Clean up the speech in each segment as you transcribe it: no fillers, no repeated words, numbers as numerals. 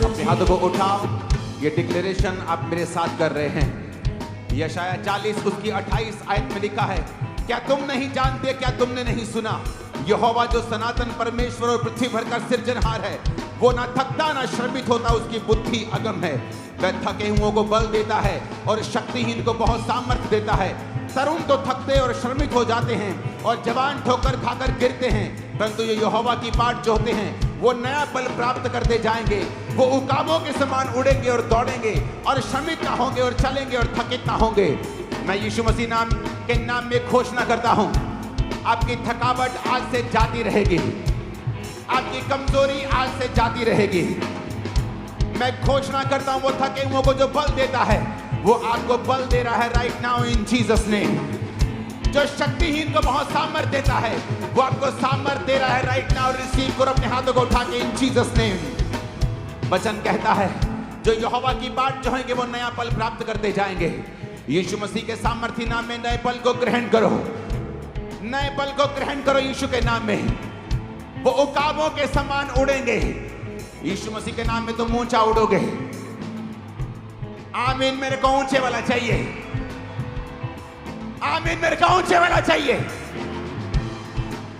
अपने हाथों को उठाओ। ये डिक्लेरेशन आप मेरे साथ कर रहे हैं। यशाया 40 उसकी 28 आयत में लिखा है, क्या तुम नहीं जानते, क्या तुमने नहीं सुना, यहोवा जो सनातन परमेश्वर और पृथ्वी भर का सृजनहार है, वो ना थकता ना श्रमित होता, उसकी बुद्धि अगम है। वह थके हुओं को बल देता है और शक्तिहीन को बहुत सामर्थ्य देता है। तरुण तो थकते और श्रमित हो जाते हैं और जवान ठोकर खाकर गिरते हैं, परंतु ये यहोवा की बाट जोहते हैं वो नया बल प्राप्त करते जाएंगे। वो उकाबों के समान उड़ेंगे और दौड़ेंगे और श्रमित ना होंगे और चलेंगे और थकित ना होंगे। मैं यीशु मसीह नाम के नाम में घोषणा करता हूं, आपकी थकावट आज से जाती रहेगी, आपकी कमजोरी आज से जाती रहेगी। मैं घोषणा करता हूं, वो थके हुओं को जो बल देता है वो आपको बल दे रहा है right now in Jesus name. जो शक्तिहीन को बहुत सामर्थ्य देता है वो आपको सामर्थ्य दे रहा है राइट नाउ। रिसीव करो अपने हाथों को उठा के इन जीसस नेम। वचन कहता है जो यहोवा की बाट जो है वो नया बल प्राप्त करते जाएंगे। यीशु मसीह के सामर्थ्य नाम में नए बल को ग्रहण करो, नए बल को ग्रहण करो यीशु के नाम में। वो उकाबों के समान उड़ेंगे, यीशु मसीह के नाम में तुम ऊंचा उड़ोगे। आमीन। मेरे को ऊंचे वाला चाहिए, आमीन। मेरे को ऊंचे वाला चाहिए।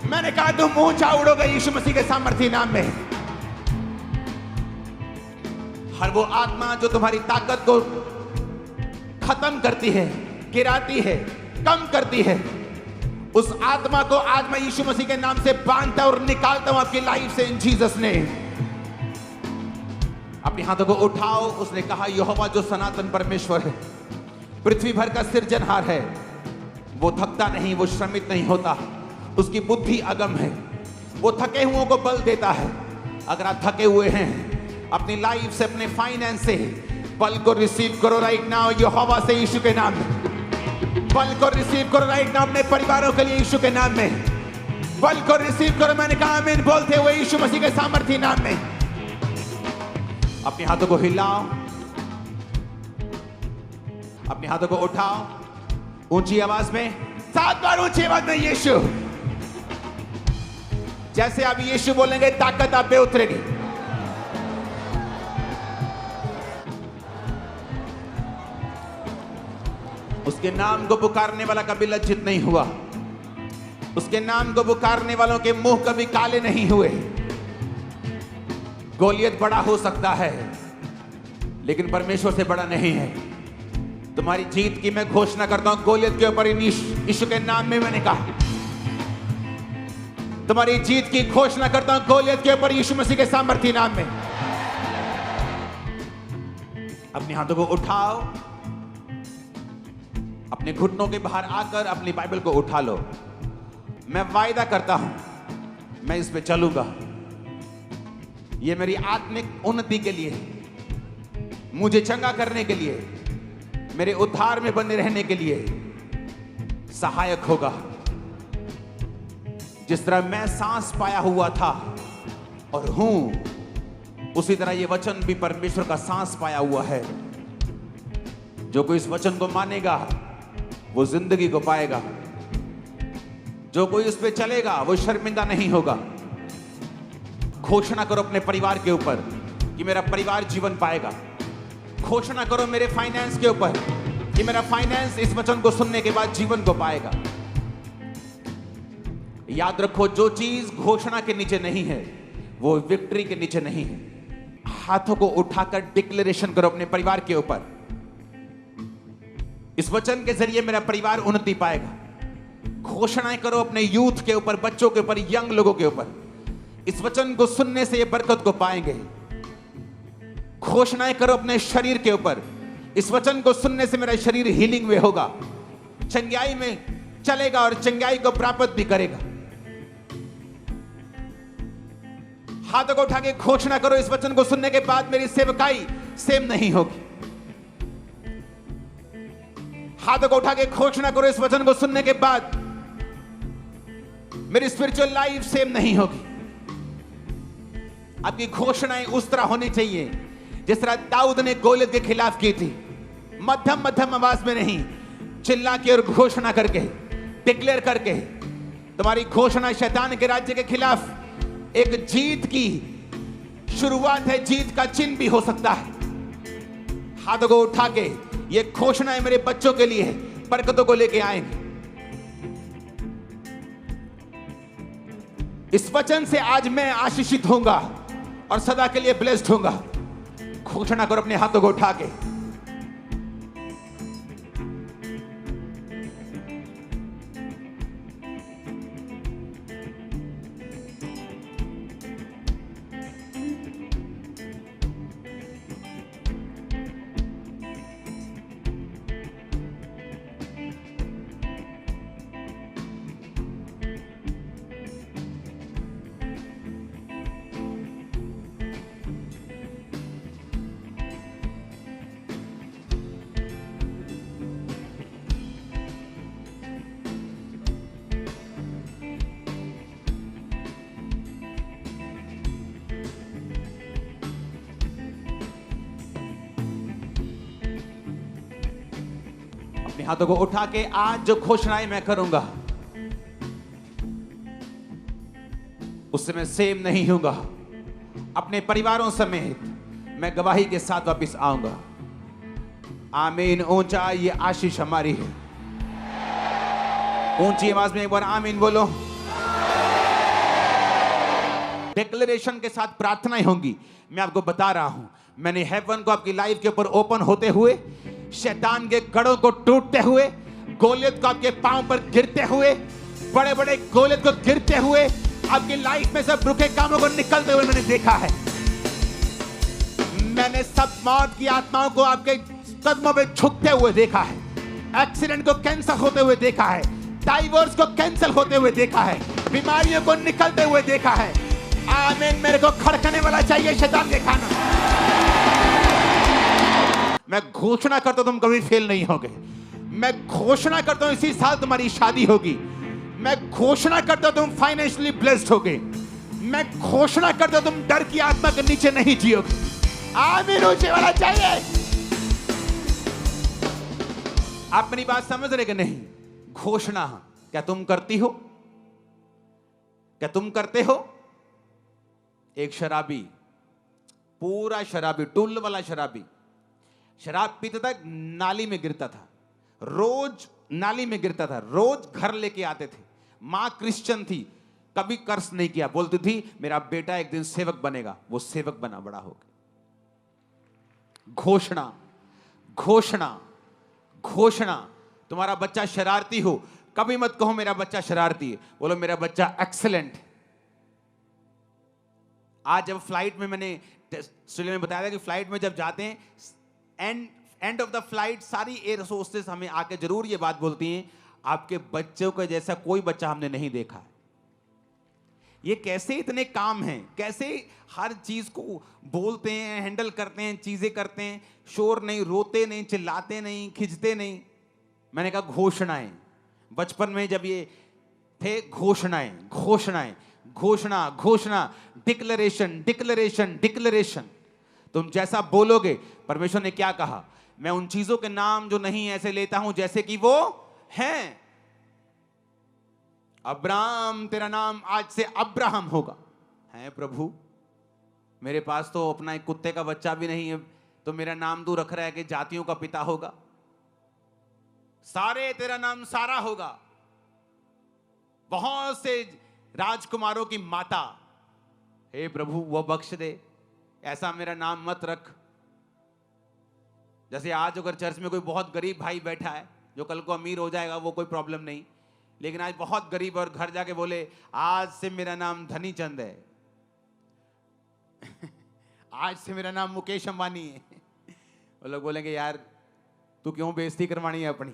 मैंने कहा तुम ऊंचा उड़ोगे यीशु मसीह के सामर्थ्य नाम में। हर वो आत्मा जो तुम्हारी ताकत को खत्म करती है, गिराती है, कम करती है, उस आत्मा को आज मैं यीशु मसीह के नाम से बांधता और निकालता हूं आपकी लाइफ से इन जीसस ने। अपने हाथों को उठाओ। उसने कहा यहोवा जो सनातन परमेश्वर है, पृथ्वी भर का सृजनहार है, वो थकता नहीं, वो श्रमित नहीं होता, उसकी बुद्धि अगम है, वो थके हुओं को बल देता है। अगर आप थके हुए हैं अपनी लाइफ से, अपने फाइनेंस से, बल को रिसीव करो राइट नाउ यहोवा से यीशु के नाम में। बल को रिसीव करो राइट नाउ अपने परिवारों के लिए यीशु के नाम में। बल को रिसीव करो। मैंने कहा आमीन बोलते हुए यीशु मसीह के सामर्थ्य नाम में। अपने हाथों को हिलाओ, अपने हाथों को उठाओ ऊंची आवाज में, 7 बार ऊंची आवाज में यीशु। जैसे आप यीशु बोलेंगे ताकत आप पे उतरेगी। उसके नाम को पुकारने वाला कभी लज्जित नहीं हुआ, उसके नाम को पुकारने वालों के मुंह कभी काले नहीं हुए। गोलियत बड़ा हो सकता है लेकिन परमेश्वर से बड़ा नहीं है। तुम्हारी जीत की मैं घोषणा करता हूं गोलियत के ऊपर यीशु के नाम में। मैंने कहा तुम्हारी जीत की घोषणा करता हूं गोलियत के ऊपर यीशु मसीह के सामर्थ्य नाम में। अपने हाथों को उठाओ, अपने घुटनों के बाहर आकर अपनी बाइबल को उठा लो। मैं वायदा करता हूं मैं इस पे चलूंगा। ये मेरी आत्मिक उन्नति के लिए, मुझे चंगा करने के लिए, मेरे उद्धार में बने रहने के लिए सहायक होगा। जिस तरह मैं सांस पाया हुआ था और हूं, उसी तरह ये वचन भी परमेश्वर का सांस पाया हुआ है। जो कोई इस वचन को मानेगा वो जिंदगी को पाएगा, जो कोई इस पे चलेगा वो शर्मिंदा नहीं होगा। घोषणा करो अपने परिवार के ऊपर कि मेरा परिवार जीवन पाएगा। घोषणा करो मेरे फाइनेंस के ऊपर कि मेरा फाइनेंस इस वचन को सुनने के बाद जीवन को पाएगा। याद रखो जो चीज घोषणा के नीचे नहीं है वो विक्ट्री के नीचे नहीं है। हाथों को उठाकर डिक्लेरेशन करो अपने परिवार के ऊपर, इस वचन के जरिए मेरा परिवार उन्नति पाएगा। घोषणाएं करो अपने यूथ के ऊपर, बच्चों के ऊपर, यंग लोगों के ऊपर, इस वचन को सुनने से ये बरकत को पाएंगे। घोषणाएं करो अपने शरीर के ऊपर, इस वचन को सुनने से मेरा शरीर हीलिंग में होगा, चंगाई में चलेगा और चंगाई को प्राप्त भी करेगा। हाथों को उठा के घोषणा करो इस वचन को सुनने के बाद मेरी सेवकाई सेम नहीं होगी। हाथों को उठा के घोषणा करो इस वचन को सुनने के बाद मेरी स्पिरिचुअल लाइफ सेम नहीं होगी। आपकी घोषणाएं उस तरह होनी चाहिए जिस तरह दाऊद ने गोलियत के खिलाफ की थी। मध्यम मध्यम आवाज में नहीं, चिल्ला के और घोषणा करके, डिक्लेयर करके। तुम्हारी घोषणा शैतान के राज्य के खिलाफ एक जीत की शुरुआत है जीत का चिन्ह भी हो सकता है। हाथों को उठा के ये घोषणा है मेरे बच्चों के लिए, बरकतों को लेके आएंगे। इस वचन से आज मैं आशीषित होऊंगा और सदा के लिए ब्लेस्ड होऊंगा। घोषणा करो अपने हाथों को उठा के। अपने हाथों को उठा के आज जो घोषणाएं मैं करूंगा उससे मैं सेम नहीं होऊंगा। अपने परिवारों समेत मैं गवाही के साथ वापस आऊंगा। आमीन। ऊंचा ये आशीष हमारी है। ऊंची आवाज में एक बार आमीन बोलो। डिक्लेरेशन के साथ प्रार्थनाएं होंगी। मैं आपको बता रहा हूं, मैंने हेवन को आपकी लाइफ के ऊपर ओपन होते हुए, शैतान के गढ़ों को टूटते हुए, गोलियत को आपके पांव पर गिरते हुए, बड़े बड़े गोलियत को गिरते हुए, आपकी लाइफ में सब रुके कामों को निकलते हुए मैंने देखा है। मैंने सब मौत की आत्माओं को आपके कदमों में झुकते हुए देखा है। एक्सीडेंट को कैंसिल होते हुए देखा है। डाइवोर्स को कैंसिल होते हुए देखा है। बीमारियों को निकलते हुए देखा है। आमीन। मेरे को खड़कने वाला चाहिए शैतान के खाना। मैं घोषणा करता हूं तुम कभी फेल नहीं होगे। मैं घोषणा करता हूं इसी साल तुम्हारी शादी होगी। मैं घोषणा करता हूं तुम फाइनेंशियली ब्लेस्ड होगे। मैं घोषणा करता हूं तुम डर की आत्मा के नीचे नहीं जियोगे। आमीन। ऊंचे वाला चाहिए। आप मेरी बात समझ रहे कि नहीं? घोषणा क्या तुम करती हो? क्या तुम करते हो? एक शराबी, पूरा शराबी, टुल्ल वाला शराबी, शराब पीता था, नाली में गिरता था, रोज नाली में गिरता था, रोज घर लेके आते थे। मां क्रिश्चियन थी, कभी कर्ज नहीं किया, बोलती थी मेरा बेटा एक दिन सेवक बनेगा। वो सेवक बना, बड़ा हो गया। घोषणा, घोषणा, घोषणा। तुम्हारा बच्चा शरारती हो, कभी मत कहो मेरा बच्चा शरारती है, बोलो मेरा बच्चा एक्सीलेंट। आज जब फ्लाइट में, मैंने ऑस्ट्रेलिया में बताया था कि फ्लाइट में जब जाते हैं, एंड ऑफ द फ्लाइट सारी एयर होस्टेस हमें आके जरूर ये बात बोलती हैं, आपके बच्चों के जैसा कोई बच्चा हमने नहीं देखा है। ये कैसे इतने काम हैं, कैसे हर चीज को बोलते हैं, हैंडल करते हैं, चीजें करते हैं, शोर नहीं, रोते नहीं, चिल्लाते नहीं, खिंचते नहीं। मैंने कहा घोषणाएं। बचपन में जब ये थे, घोषणाएं, घोषणाएं, घोषणा, घोषणा, डिक्लेरेशन, डिक्लेरेशन, डिक्लेरेशन। तुम जैसा बोलोगे, परमेश्वर ने क्या कहा, मैं उन चीजों के नाम जो नहीं ऐसे लेता हूं जैसे कि वो हैं। अब्राहम, तेरा नाम आज से अब्राहम होगा। है प्रभु, मेरे पास तो अपना एक कुत्ते का बच्चा भी नहीं है, तो मेरा नाम तू रख रहा है कि जातियों का पिता होगा। सारे, तेरा नाम सारा होगा। बहुत से राजकुमारों की माता, हे प्रभु वो बख्श दे, ऐसा मेरा नाम मत रख। जैसे आज अगर चर्च में कोई बहुत गरीब भाई बैठा है, जो कल को अमीर हो जाएगा वो कोई प्रॉब्लम नहीं, लेकिन आज बहुत गरीब और घर जाके बोले आज से मेरा नाम धनी चंद है आज से मेरा नाम मुकेश अंबानी है, वो लोग बोलेंगे यार तू क्यों बेइज्जती करवानी है अपनी।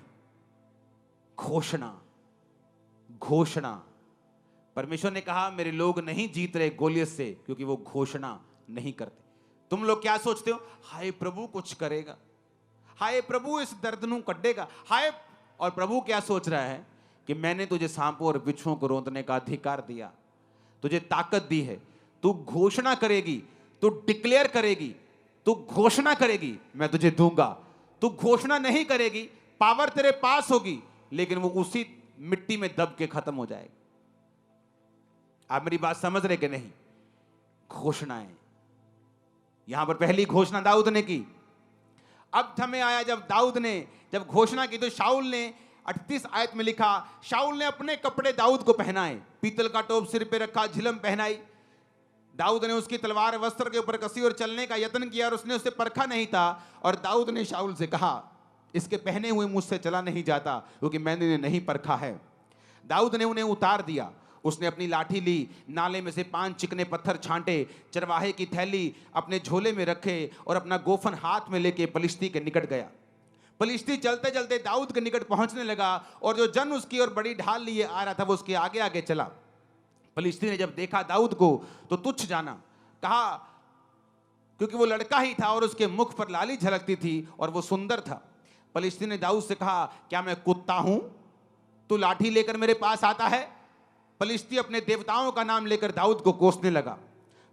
घोषणा, घोषणा। परमेश्वर ने कहा मेरे लोग नहीं जीत रहे गोलियत से क्योंकि वो घोषणा नहीं करते। तुम लोग क्या सोचते हो, हाय प्रभु कुछ करेगा, हाय प्रभु इस दर्द नू कटेगा, हाय। और प्रभु क्या सोच रहा है कि मैंने तुझे सांपों और बिच्छुओं को रोंदने का अधिकार दिया, तुझे ताकत दी है, तू घोषणा करेगी, तू डिक्लेयर करेगी, तू घोषणा करेगी, मैं तुझे दूंगा। तू घोषणा नहीं करेगी, पावर तेरे पास होगी, लेकिन वो उसी मिट्टी में दब के खत्म हो जाएगी। आप मेरी बात समझ रहे कि नहीं? घोषणाएं, यहां पर पहली घोषणा दाऊद ने की। अब समय आया जब दाऊद ने जब घोषणा की तो शाऊल ने 38 आयत में लिखा, शाऊल ने अपने कपड़े दाऊद को पहनाए, पीतल का टोप सिर पे रखा, झिलम पहनाई। दाऊद ने उसकी तलवार वस्त्र के ऊपर कसी और चलने का यत्न किया और उसने उसे परखा नहीं था। और दाऊद ने शाऊल से कहा, इसके पहने हुए मुझसे चला नहीं जाता, क्योंकि मैंने इन्हें नहीं परखा है। दाऊद ने उन्हें उतार दिया। उसने अपनी लाठी ली, नाले में से 5 चिकने पत्थर छांटे, चरवाहे की थैली अपने झोले में रखे और अपना गोफन हाथ में लेके पलिश्ती के निकट गया। पलिश्ती चलते चलते दाऊद के निकट पहुंचने लगा और जो जन उसकी ओर बड़ी ढाल लिए आ रहा था वो उसके आगे आगे चला। पलिश्ती ने जब देखा दाऊद को तो तुच्छ जाना, कहा, क्योंकि वो लड़का ही था और उसके मुख पर लाली झलकती थी और वो सुंदर था। पलिश्ती ने दाऊद से कहा, क्या मैं कुत्ता हूं, तू लाठी लेकर मेरे पास आता है? पलिश्ती अपने देवताओं का नाम लेकर दाऊद को कोसने लगा।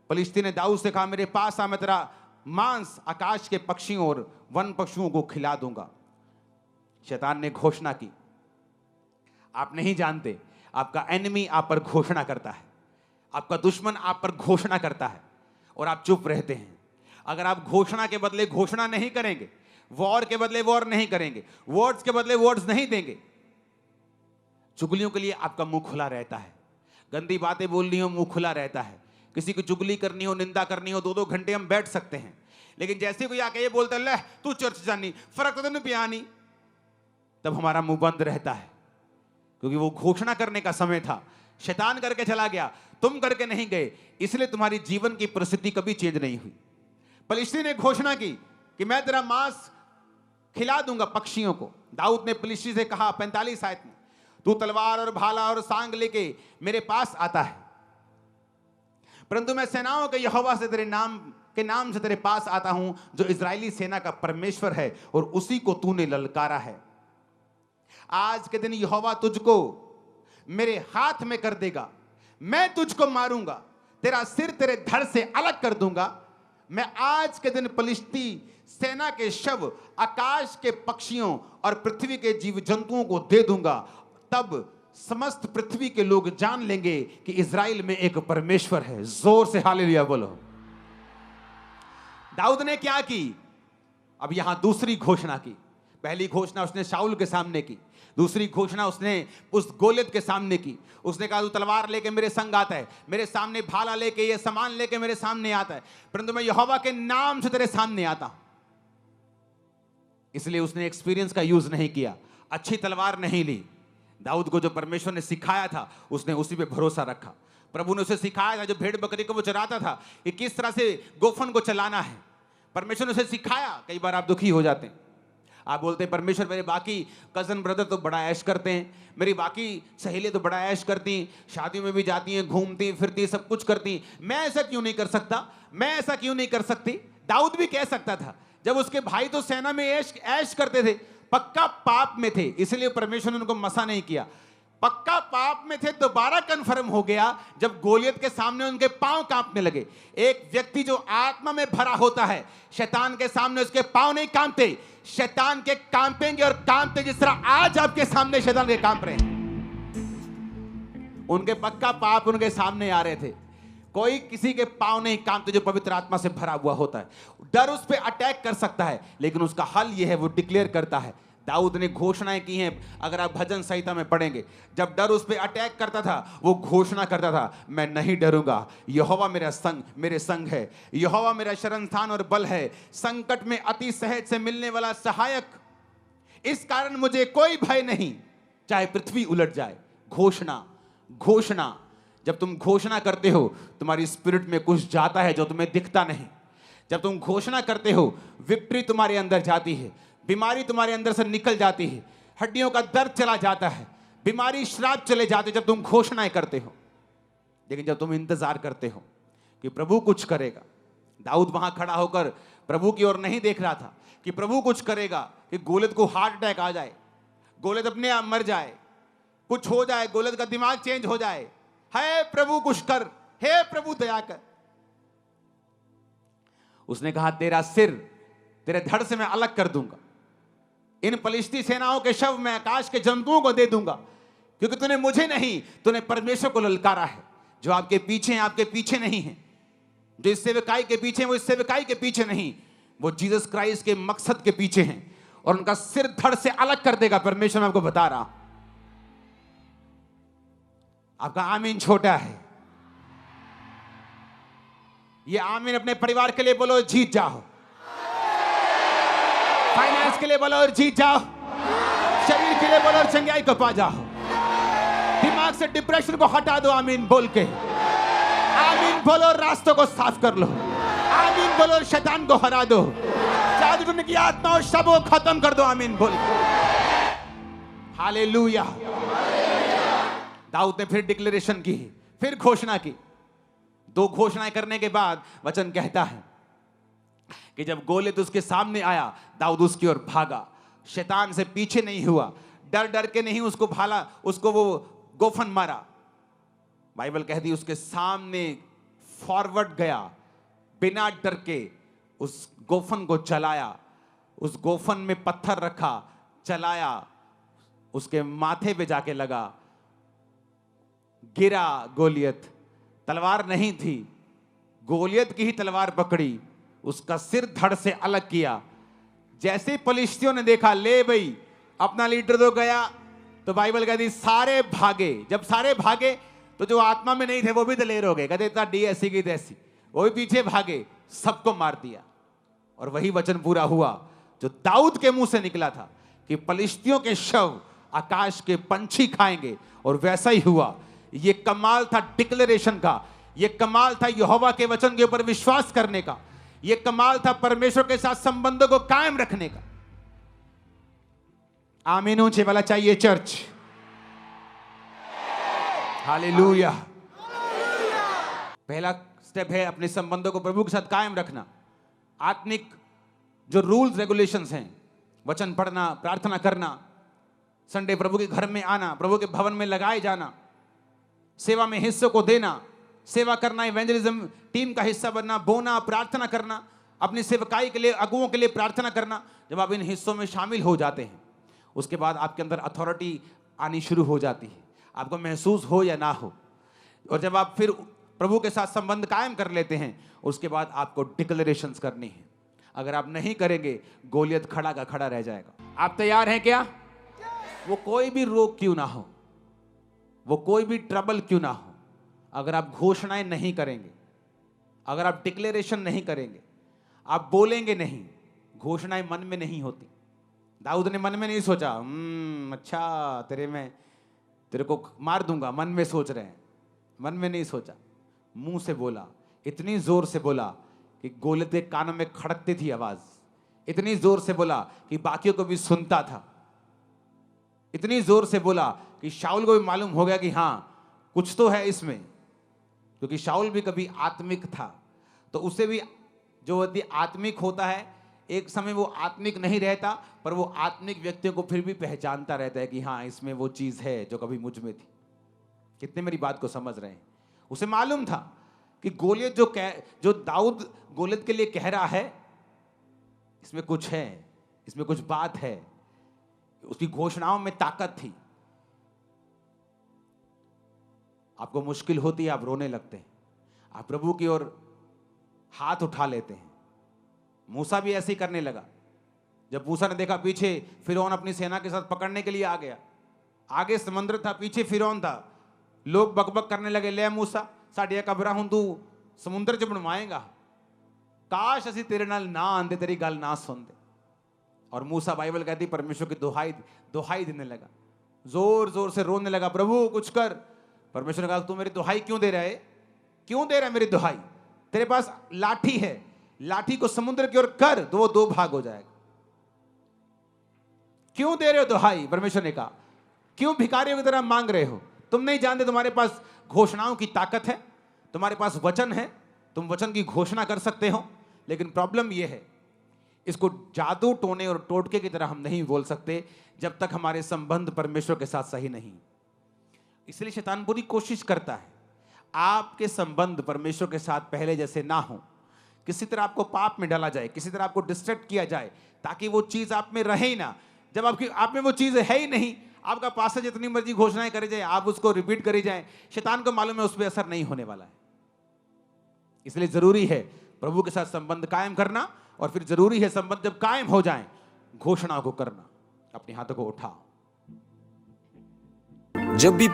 पलिश्ती ने दाऊद से कहा, मेरे पास आ, मैं तेरा मांस आकाश के पक्षियों और वन पशुओं को खिला दूंगा। शैतान ने घोषणा की। आप नहीं जानते, आपका एनिमी आप पर घोषणा करता है, आपका दुश्मन आप पर घोषणा करता है और आप चुप रहते हैं। अगर आप घोषणा के बदले घोषणा नहीं करेंगे, वॉर के बदले वॉर नहीं करेंगे, वर्ड्स के बदले वर्ड्स नहीं देंगे, चुगलियों के लिए आपका मुंह खुला रहता है। गंदी बातें बोलनी हो, मुंह खुला रहता है। किसी की चुगली करनी हो, निंदा करनी हो, 2-2 घंटे हम बैठ सकते हैं। लेकिन जैसे कोई आके ये बोलता है, ले तू चर्च जानी, फर्क तो नहीं पियानी, तब हमारा मुंह बंद रहता है, क्योंकि वो घोषणा करने का समय था। शैतान करके चला गया, तुम करके नहीं गए, इसलिए तुम्हारी जीवन की परिस्थिति कभी चेंज नहीं हुई। पलिश्ती ने घोषणा की कि मैं तेरा मांस खिला दूंगा पक्षियों को। दाऊद ने पलिश्ती से कहा 45 आयत में, तू तलवार और भाला और सांग लेके मेरे पास आता है, परंतु मैं सेनाओं के यहोवा से तेरे नाम के नाम से तेरे पास आता हूं, जो इजरायली सेना का परमेश्वर है, और उसी को तूने ललकारा है। आज के दिन यहोवा तुझको मेरे हाथ में कर देगा, मैं तुझको मारूंगा, तेरा सिर तेरे धड़ से अलग कर दूंगा। मैं आज के दिन पलिश्ती सेना के शव आकाश के पक्षियों और पृथ्वी के जीव जंतुओं को दे दूंगा। तब समस्त पृथ्वी के लोग जान लेंगे कि इजराइल में एक परमेश्वर है। जोर से हालेलुया बोलो। दाऊद ने क्या की? अब यहां दूसरी घोषणा की। पहली घोषणा उसने शाऊल के सामने की, दूसरी घोषणा उसने उस गोलियत के सामने की। उसने कहा, तू तलवार लेके मेरे संग आता है, मेरे सामने भाला लेके, ये सामान लेके मेरे सामने आता है, परंतु मैं यहोवा के नाम से तेरे सामने आता हूं। इसलिए उसने एक्सपीरियंस का यूज नहीं किया, अच्छी तलवार नहीं ली। दाऊद को जो परमेश्वर ने सिखाया था उसने उसी पे भरोसा रखा। प्रभु ने उसे सिखाया था, जो भेड़ बकरी को वो चराता था, कि किस तरह से गोफन को चलाना है। परमेश्वर ने उसे सिखाया। कई बार आप दुखी हो जाते हैं, आप बोलते हैं, परमेश्वर मेरे बाकी कजन ब्रदर तो बड़ा ऐश करते हैं, मेरी बाकी सहेलियां तो बड़ा ऐश करती, शादियों में भी जाती हैं, घूमती फिरती, सब कुछ करती, मैं ऐसा क्यों नहीं कर सकता, मैं ऐसा क्यों नहीं कर सकती। दाऊद भी कह सकता था, जब उसके भाई तो सेना में ऐश करते थे, पक्का पाप में थे, इसलिए परमेश्वर ने उनको मसा नहीं किया। पक्का पाप में थे, दोबारा कंफर्म हो गया जब गोलियत के सामने उनके पांव कांपने लगे। एक व्यक्ति जो आत्मा में भरा होता है, शैतान के सामने उसके पांव नहीं कांपते, शैतान के कांपेंगे और कांपते, जिस तरह आज आपके सामने शैतान के कांप रहे हैं। उनके पक्का पाप उनके सामने आ रहे थे। कोई किसी के पांव नहीं कांपते जो पवित्र आत्मा से भरा हुआ होता है। डर उस पर अटैक कर सकता है, लेकिन उसका हल यह है, वो डिक्लेयर करता है। दाऊद ने घोषणाएं की हैं, अगर आप भजन संहिता में पढ़ेंगे, जब डर उस पर अटैक करता था, वो घोषणा करता था, मैं नहीं डरूंगा, यहोवा मेरा संग, मेरे संग है, यहोवा मेरा शरण स्थान और बल है, संकट में अति सहज से मिलने वाला सहायक, इस कारण मुझे कोई भय नहीं, चाहे पृथ्वी उलट जाए। घोषणा, घोषणा। जब तुम घोषणा करते हो, तुम्हारी स्पिरिट में कुछ जाता है जो तुम्हें दिखता नहीं। जब तुम घोषणा करते हो, विक्ट्री तुम्हारे अंदर जाती है, बीमारी तुम्हारे अंदर से निकल जाती है, हड्डियों का दर्द चला जाता है, बीमारी श्राप चले जाते, जब तुम घोषणाएं करते हो। लेकिन जब तुम इंतजार करते हो कि प्रभु कुछ करेगा, दाऊद वहां खड़ा होकर प्रभु की ओर नहीं देख रहा था कि प्रभु कुछ करेगा, कि गोलियत को हार्ट अटैक आ जाए, गोलियत अपने आप मर जाए, कुछ हो जाए, गोलियत का दिमाग चेंज हो जाए। हे प्रभु कुछ कर, हे प्रभु दया कर। उसने कहा, तेरा सिर तेरे धड़ से मैं अलग कर दूंगा, इन पलिश्ती सेनाओं के शव मैं आकाश के जंतुओं को दे दूंगा, क्योंकि तूने मुझे नहीं, तूने परमेश्वर को ललकारा है, जो आपके पीछे हैं, आपके पीछे नहीं है। जो इस सेवकाई के पीछे हैं, वो इस सेवकाई के पीछे नहीं, वो जीसस क्राइस्ट के मकसद के पीछे हैं, और उनका सिर धड़ से अलग कर देगा परमेश्वर। मैं आपको बता रहा हूं, आपका आमीन छोटा है। ये आमीन अपने परिवार के लिए बोलो, जीत जाओ। फाइनेंस के लिए बोलो और जीत जाओ। शरीर के लिए बोलो और चंगाई को पा जाओ। दिमाग से डिप्रेशन को हटा दो आमीन बोल के। आमीन बोलो, रास्तों को साफ कर लो। आमीन बोलो, शैतान को हरा दो। जादू टोने की आत्मा और सब को खत्म कर दो आमीन बोल के। हालेलुया। दाऊद ने फिर डिक्लेरेशन की, फिर घोषणा की। 2 घोषणाएं करने के बाद वचन कहता है कि जब गोलियत उसके सामने आया, दाऊद उसकी ओर भागा, शैतान से पीछे नहीं हुआ, डर डर के नहीं उसको भाला, उसको वो गोफन मारा। बाइबल कहती उसके सामने फॉरवर्ड गया, बिना डर के उस गोफन को चलाया, उस गोफन में पत्थर रखा, चलाया, उसके माथे पे जाके लगा, गिरा गोलियत। तलवार नहीं थी, गोलियत की ही तलवार पकड़ी, उसका सिर धड़ से अलग किया। जैसे फलिश्तियों ने देखा, ले भाई अपना लीडर तो गया, तो बाइबल कहती सारे भागे। जब सारे भागे तो जो आत्मा में नहीं थे वो भी दलेर हो गए, कहते इतना डी ऐसी की तैसी, वो भी पीछे भागे, सबको मार दिया। और वही वचन पूरा हुआ जो दाऊद के मुंह से निकला था कि फलिश्तियों के शव आकाश के पंछी खाएंगे, और वैसा ही हुआ। ये कमाल था डिक्लेरेशन का, ये कमाल था यहोवा के वचन के ऊपर विश्वास करने का, ये कमाल था परमेश्वर के साथ संबंधों को कायम रखने का। आमीन ऊंचे वाला चाहिए चर्च। हालेलुया। पहला स्टेप है अपने संबंधों को प्रभु के साथ कायम रखना। आत्मिक जो रूल्स रेगुलेशंस हैं, वचन पढ़ना, प्रार्थना करना, संडे प्रभु के घर में आना, प्रभु के भवन में लगाए जाना, सेवा में हिस्सों को देना, सेवा करना, इवेंजलिज्म टीम का हिस्सा बनना, बोना, प्रार्थना करना, अपनी सेवकाई के लिए, अगुओं के लिए प्रार्थना करना। जब आप इन हिस्सों में शामिल हो जाते हैं, उसके बाद आपके अंदर अथॉरिटी आनी शुरू हो जाती है, आपको महसूस हो या ना हो। और जब आप फिर प्रभु के साथ संबंध कायम कर लेते हैं, उसके बाद आपको डिक्लेरेशंस करनी है। अगर आप नहीं करेंगे, गोलियत खड़ा का खड़ा रह जाएगा। आप तैयार हैं क्या? वो कोई भी रोग क्यों ना हो, वो कोई भी ट्रबल क्यों ना हो, अगर आप घोषणाएं नहीं करेंगे, अगर आप डिक्लेरेशन नहीं करेंगे, आप बोलेंगे नहीं, घोषणाएं मन में नहीं होती। दाऊद ने मन में नहीं सोचा अच्छा तेरे को मार दूंगा, मन में सोच रहे हैं, मन में नहीं सोचा, मुंह से बोला, इतनी जोर से बोला कि गोलियत के कानों में खड़कती थी आवाज, इतनी जोर से बोला कि बाकियों को भी सुनता था, इतनी जोर से बोला कि शाऊल को भी मालूम हो गया कि हाँ कुछ तो है इसमें, क्योंकि शाऊल भी कभी आत्मिक था। तो उसे भी जो आत्मिक होता है, एक समय वो आत्मिक नहीं रहता, पर वो आत्मिक व्यक्तियों को फिर भी पहचानता रहता है कि हाँ इसमें वो चीज है जो कभी मुझ में थी। कितने मेरी बात को समझ रहे हैं? उसे मालूम था कि गोलियत जो दाऊद गोलियत के लिए कह रहा है, इसमें कुछ है, इसमें कुछ बात है। उसकी घोषणाओं में ताकत थी। आपको मुश्किल होती है, आप रोने लगते हैं, आप प्रभु की ओर हाथ उठा लेते हैं। मूसा भी ऐसे ही करने लगा। जब मूसा ने देखा पीछे फिरौन अपनी सेना के साथ पकड़ने के लिए आ गया, आगे समुद्र था, पीछे फिरौन था, लोग बकबक करने लगे, ले मूसा साडिया कबरा हूं तू समुद्र च बनवाएगा, काश असी तेरे नाल ना आंदे, तेरी गल ना सुनते। और मूसा, बाइबल कहती, परमेश्वर की दुहाई देने लगा, जोर जोर से रोने लगा, प्रभु कुछ कर। परमेश्वर ने कहा तू मेरी दुहाई क्यों दे रहा है? क्यों दे रहा है मेरी दुहाई? तेरे पास लाठी है, लाठी को समुद्र की ओर कर, तो वो 2 भाग हो जाएगा। क्यों दे रहे हो दुहाई? परमेश्वर ने कहा क्यों भिखारियों की तरह मांग रहे हो? तुम नहीं जानते तुम्हारे पास घोषणाओं की ताकत है, तुम्हारे पास वचन है, तुम वचन की घोषणा कर सकते हो। लेकिन प्रॉब्लम यह है, इसको जादू टोने और टोटके की तरह हम नहीं बोल सकते जब तक हमारे संबंध परमेश्वर के साथ सही नहीं। इसलिए शैतान पूरी कोशिश करता है आपके संबंध परमेश्वर के साथ पहले जैसे ना हो, किसी तरह आपको पाप में डाला जाए, किसी तरह आपको डिस्ट्रैक्ट किया जाए, ताकि वो चीज आप में रहे ही ना। जब आप में वो चीज है ही नहीं, आपका पास्टर जितनी मर्जी घोषणाएं करे जाए, आप उसको रिपीट करी जाए, शैतान को मालूम है उस पर असर नहीं होने वाला है। इसलिए जरूरी है प्रभु के साथ संबंध कायम करना, और फिर जरूरी है संबंध जब कायम हो जाए घोषणा को करना। अपने हाथों को उठाओ। जब भी